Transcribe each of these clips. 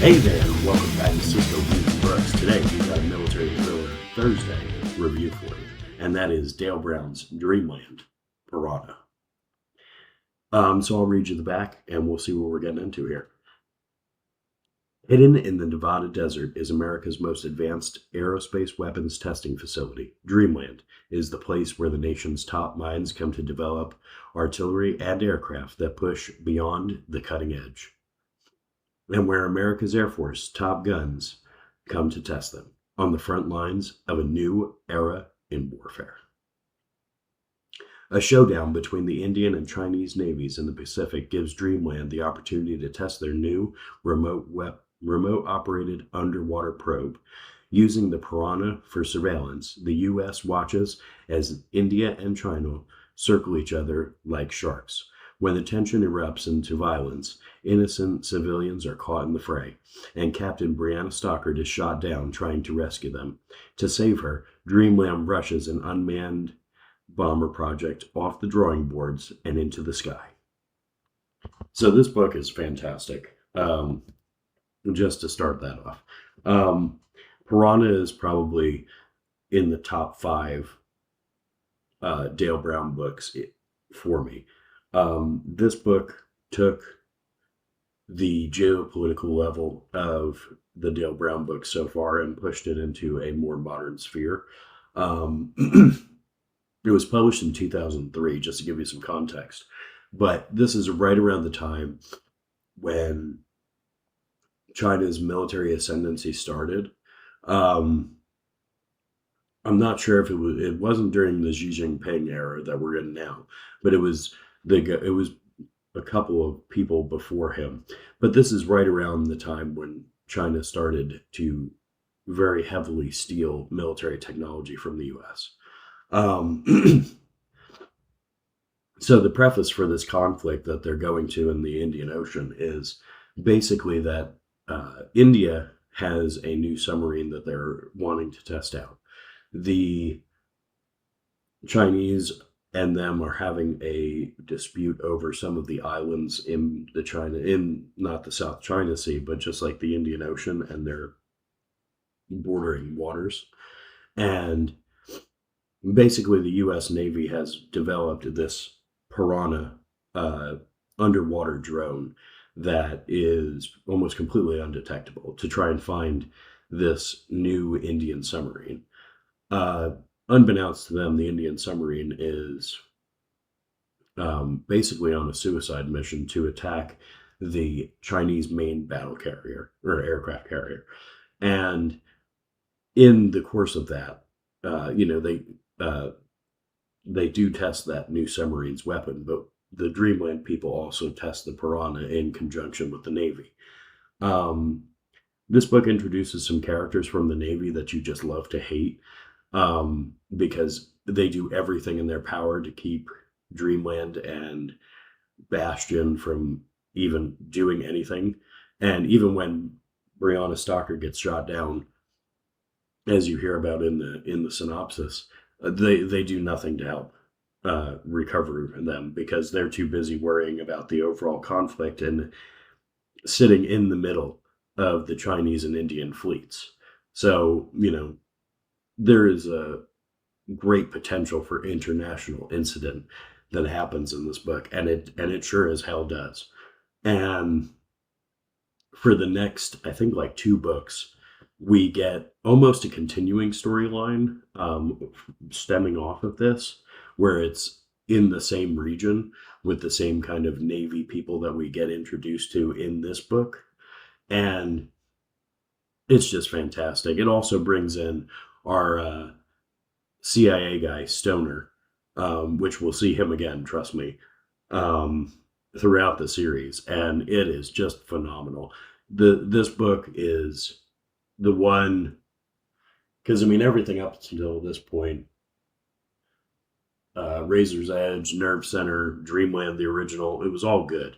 Hey there, and welcome back to Cisco Views and Books. Today we've got a military thriller Thursday review for you, and that is Dale Brown's Dreamland, Piranha. So I'll read you the back, and we'll see what we're getting into here. Hidden in the Nevada desert is America's most advanced aerospace weapons testing facility. Dreamland is the place where the nation's top minds come to develop artillery and aircraft that push beyond the cutting edge, and where America's Air Force top guns come to test them on the front lines of a new era in warfare. A showdown between the Indian and Chinese navies in the Pacific gives Dreamland the opportunity to test their new remote-operated underwater probe. Using the Piranha for surveillance, the U.S. watches as India and China circle each other like sharks. When the tension erupts into violence, innocent civilians are caught in the fray, and Captain Brianna Stockard is shot down trying to rescue them. To save her, Dreamland rushes an unmanned bomber project off the drawing boards and into the sky. So this book is fantastic. Just to start that off. Piranha is probably in the top 5 Dale Brown books for me. This book took the geopolitical level of the Dale Brown books so far and pushed it into a more modern sphere. It was published in 2003, just to give you some context. But this is right around the time when China's military ascendancy started. I'm not sure if it wasn't during the Xi Jinping era that we're in now, but it was a couple of people before him. But this is right around the time when China started to very heavily steal military technology from the U.S. So the preface for this conflict that they're going to in the Indian Ocean is basically that India has a new submarine that they're wanting to test out. The Chinese and them are having a dispute over some of the islands in not the South China Sea, but just like the Indian Ocean and their bordering waters. And basically the U.S. Navy has developed this Piranha underwater drone that is almost completely undetectable to try and find this new Indian submarine. Unbeknownst to them, the Indian submarine is basically on a suicide mission to attack the Chinese main battle carrier or aircraft carrier. And in the course of that, they do test that new submarine's weapon, but the Dreamland people also test the Piranha in conjunction with the Navy. This book introduces some characters from the Navy that you just love to hate, because they do everything in their power to keep Dreamland and Bastion from even doing anything. And even when Brianna Stockard gets shot down, as you hear about in the synopsis, they do nothing to help recover them because they're too busy worrying about the overall conflict and sitting in the middle of the Chinese and Indian fleets. So, there is a great potential for international incident that happens in this book, and it sure as hell does. And for the next, I think, like 2 books, we get almost a continuing storyline stemming off of this, where it's in the same region with the same kind of Navy people that we get introduced to in this book. And it's just fantastic. It also brings in our CIA guy, Stoner, which we'll see him again, trust me, throughout the series. And it is just phenomenal. This book is the one, because everything up until this point, Razor's Edge, Nerve Center, Dreamland, the original, it was all good.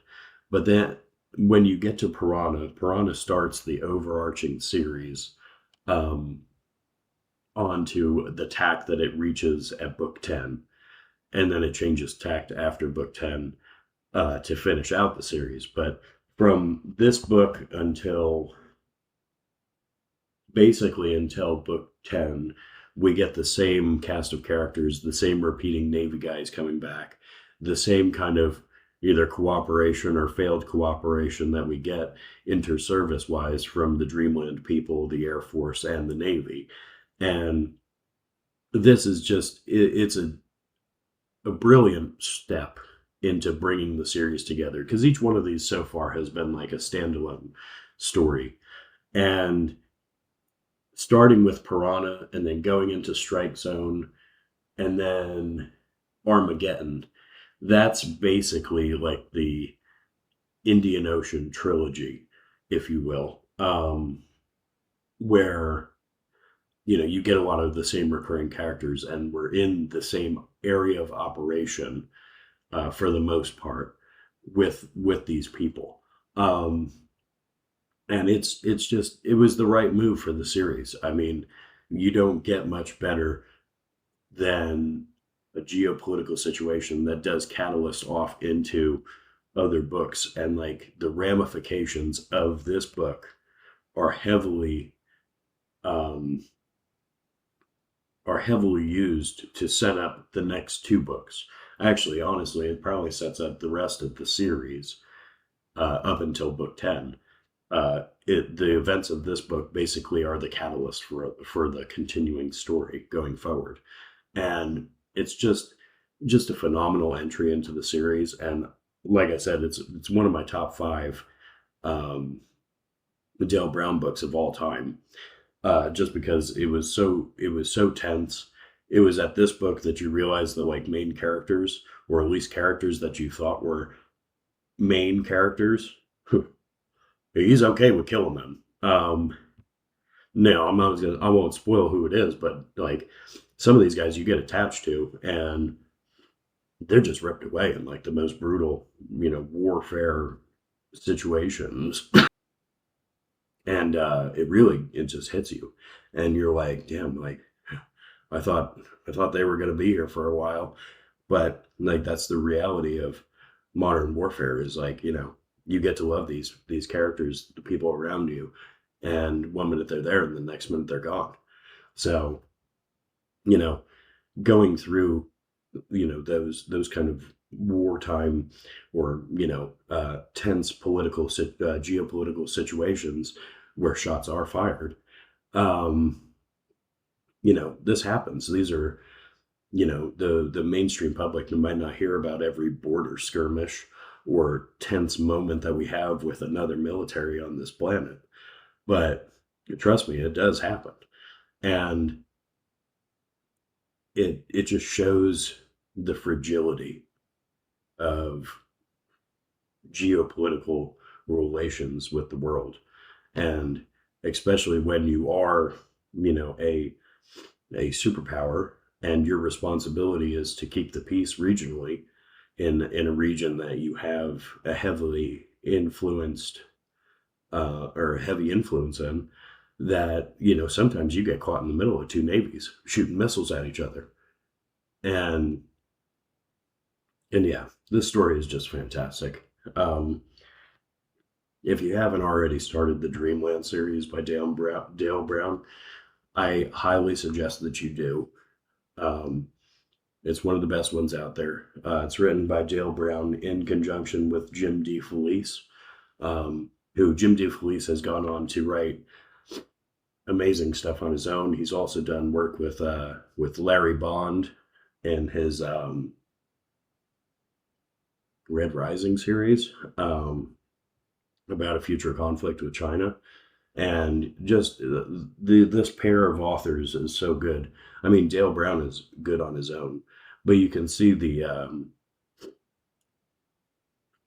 But then when you get to Piranha starts the overarching series onto the tack that it reaches at book 10. And then it changes tact after book 10 to finish out the series. But from this book until basically until book 10, we get the same cast of characters, the same repeating Navy guys coming back, the same kind of either cooperation or failed cooperation that we get inter-service wise from the Dreamland people, the Air Force, and the Navy. And this is just, it's a brilliant step into bringing the series together, because each one of these so far has been like a standalone story. And starting with Piranha and then going into Strike Zone and then Armageddon, that's basically like the Indian Ocean trilogy, if you will, where you get a lot of the same recurring characters, and we're in the same area of operation for the most part with these people. And it's just, it was the right move for the series. I mean, you don't get much better than a geopolitical situation that does catalyst off into other books, and like the ramifications of this book are heavily um, are heavily used to set up the next two books. Actually, honestly, it probably sets up the rest of the series up until book 10. The events of this book basically are the catalyst for the continuing story going forward, and it's just a phenomenal entry into the series. And like I said, it's one of my top five um, Dale Brown books of all time, just because it was so tense. It was at this book that you realize the like main characters, or at least characters that you thought were main characters, he's okay with killing them. No, I'm not gonna. I won't spoil who it is, but like some of these guys you get attached to, and they're just ripped away in like the most brutal, warfare situations, and it just hits you, and you're like, damn, like I thought I thought they were gonna be here for a while, but like that's the reality of modern warfare. Is like you get to love these characters, the people around you, and one minute they're there and the next minute they're gone. So you know going through those kind of wartime, or tense geopolitical situations where shots are fired, um this happens. These are the mainstream public might not hear about every border skirmish or tense moment that we have with another military on this planet, but trust me, it does happen. And it just shows the fragility of geopolitical relations with the world, and especially when you are a superpower, and your responsibility is to keep the peace regionally in a region that you have a heavily influenced or a heavy influence in, that sometimes you get caught in the middle of two navies shooting missiles at each other. And and yeah, this story is just fantastic. If you haven't already started the Dreamland series by Dale Brown, I highly suggest that you do. um, it's one of the best ones out there. It's written by Dale Brown in conjunction with Jim DeFelice, who Jim DeFelice has gone on to write amazing stuff on his own. He's also done work with Larry Bond in his Red Rising series, about a future conflict with China. And just this pair of authors is so good. I mean, Dale Brown is good on his own, but you can see the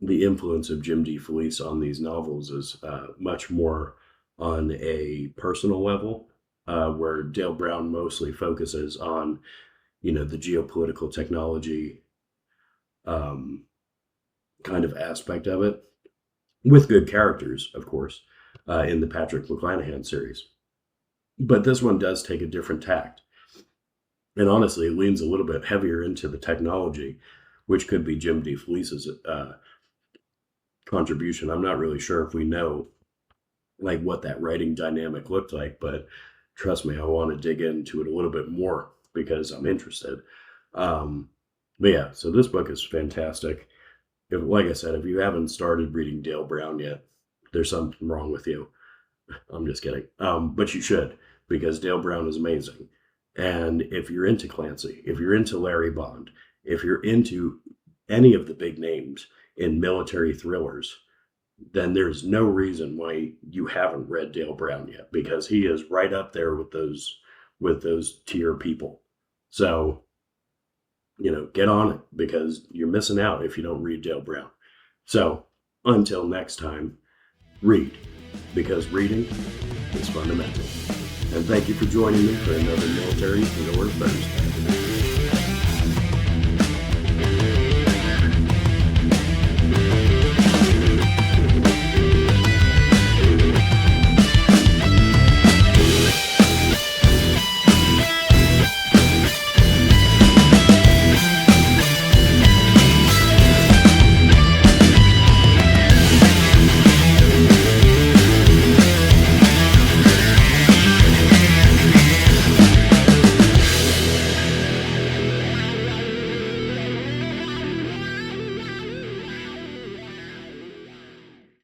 influence of Jim DeFelice on these novels is much more on a personal level, where Dale Brown mostly focuses on the geopolitical technology um, kind of aspect of it, with good characters, of course, in the Patrick McClanahan series. But this one does take a different tact, and honestly, it leans a little bit heavier into the technology, which could be Jim DeFelice's contribution. I'm not really sure if we know like what that writing dynamic looked like. But trust me, I want to dig into it a little bit more because I'm interested. But yeah, so this book is fantastic. If, like I said, if you haven't started reading Dale Brown yet, there's something wrong with you. I'm just kidding. But you should, because Dale Brown is amazing. And if you're into Clancy, if you're into Larry Bond, if you're into any of the big names in military thrillers, then there's no reason why you haven't read Dale Brown yet, because he is right up there with those tier people. So, get on it, because you're missing out if you don't read Dale Brown. So, until next time, read, because reading is fundamental. And thank you for joining me for another Military Thriller Thursday.